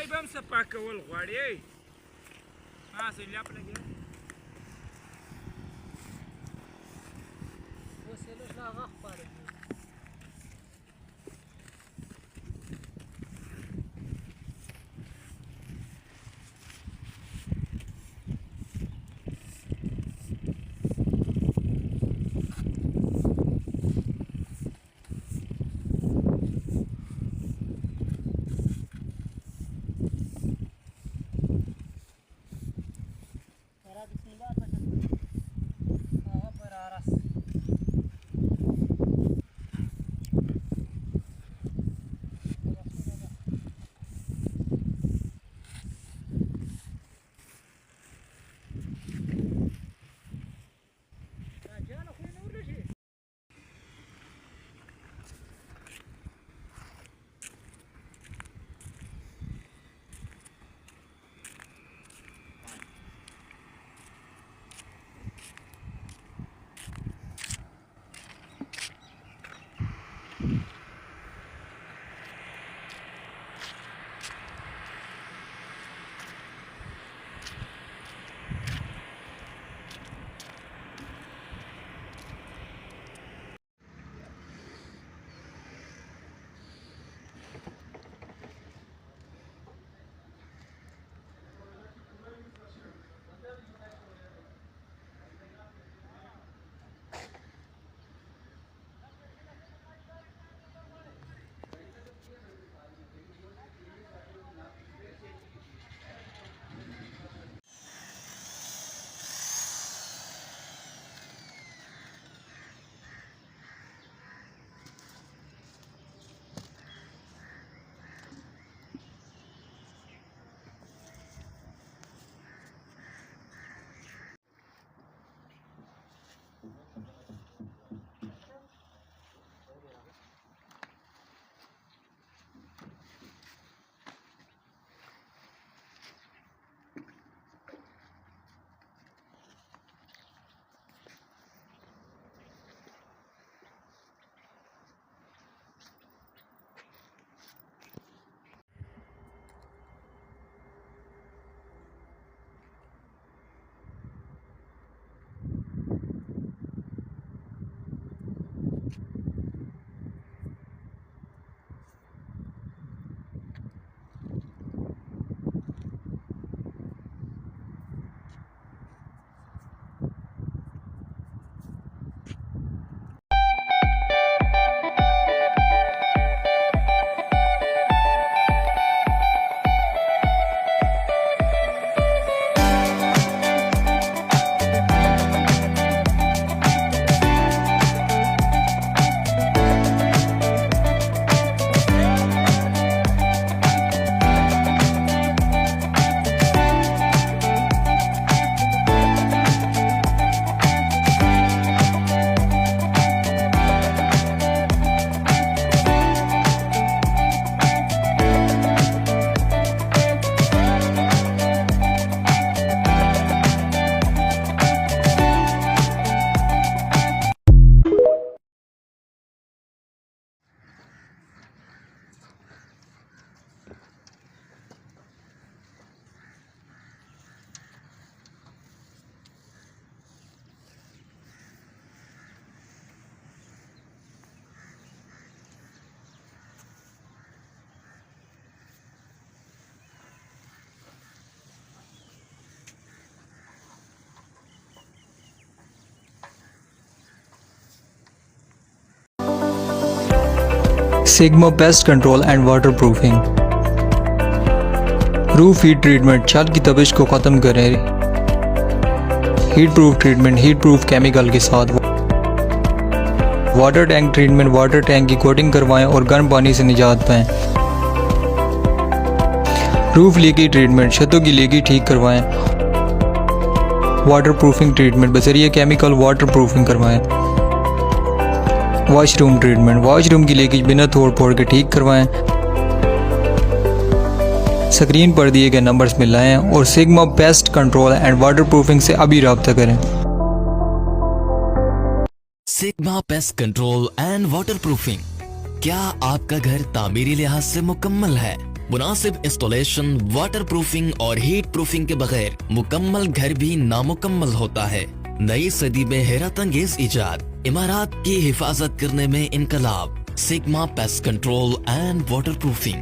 ځای به هم صفا کول غواړي هسې لپ لګیا اوس یې لږ هغه خپاره کړي Sigma Pest Control and Waterproofing। Roof heat treatment छत की तपिश को ख़त्म करें। Heat proof treatment heat proof chemical के साथ। Water tank treatment water tank की कोटिंग करवाएं और गर्म पानी से निजात पाएं। रूफ लीकेज ट्रीटमेंट छतों की लीकेज ठीक करवाएं। वाटर प्रूफिंग ट्रीटमेंट बजरिए केमिकल वाटर प्रूफिंग करवाएं। वॉशरूम ट्रीटमेंट वॉशरूम की लीकेज बिना तोड़ फोड़ के ठीक करवाएं। स्क्रीन पर दिए गए नंबर्स में लाएं और sigma pest control and water proofing से अभी रब्ता करें। Sigma pest control and water proofing. क्या आपका घर तामीरी लिहाज से मुकम्मल है? मुनासिब इंस्टॉलेशन, वाटर प्रूफिंग और हीट प्रूफिंग के बगैर मुकम्मल घर भी नामुकम्मल होता है। नई सदी में हैरत अंगेज इजाद, इमारत की हिफाजत करने में इनकलाब। Sigma pest control and water proofing,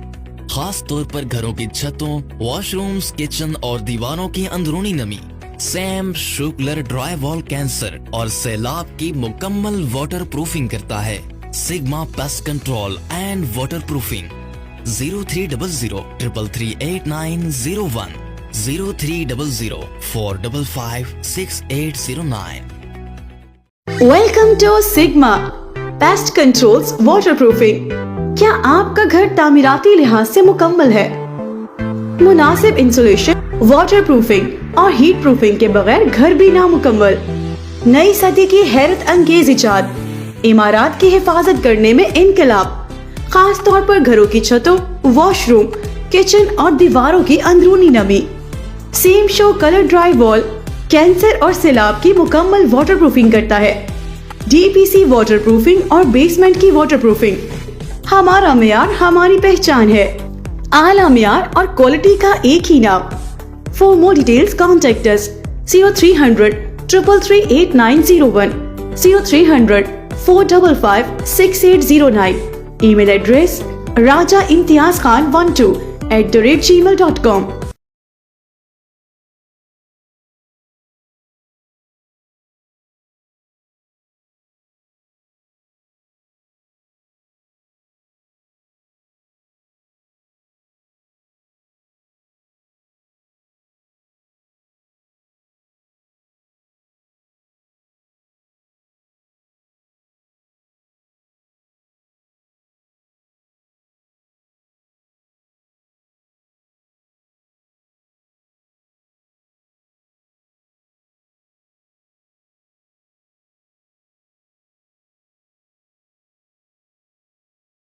खास तौर पर घरों की छतों, वॉशरूम्स, किचन और दीवारों की अंदरूनी नमी, सैम, शुगलर, ड्राई वॉल कैंसर और सैलाब की मुकम्मल वाटर प्रूफिंग करता है। Sigma pest control and waterproofing 0300333891 0300455689। Welcome to Sigma pest controls waterproofing. क्या आपका घर तामीराती लिहाज से मुकम्मल है? मुनासिब इंसुलेशन, वाटरप्रूफिंग और हीट प्रूफिंग के बगैर घर भी नामुकम्मल। नई सदी की हैरत अंगेज इजाद, इमारत की हिफाजत करने में इनकलाब, खास तौर पर घरों की छतों, वॉशरूम, किचन और दीवारों की अंदरूनी नमी। Same show colour dry wall, cancer और सैलाब की मुकम्मल वाटरप्रूफिंग करता है। डीपीसी वाटरप्रूफिंग और बेसमेंट की वाटरप्रूफिंग हमारा मियार, हमारी पहचान है। आला मियार और क्वालिटी का एक ही नाम। For more details contact us 0300 3338901 0300 455 6809। Email address rajaimtiazkhan12@gmail.com।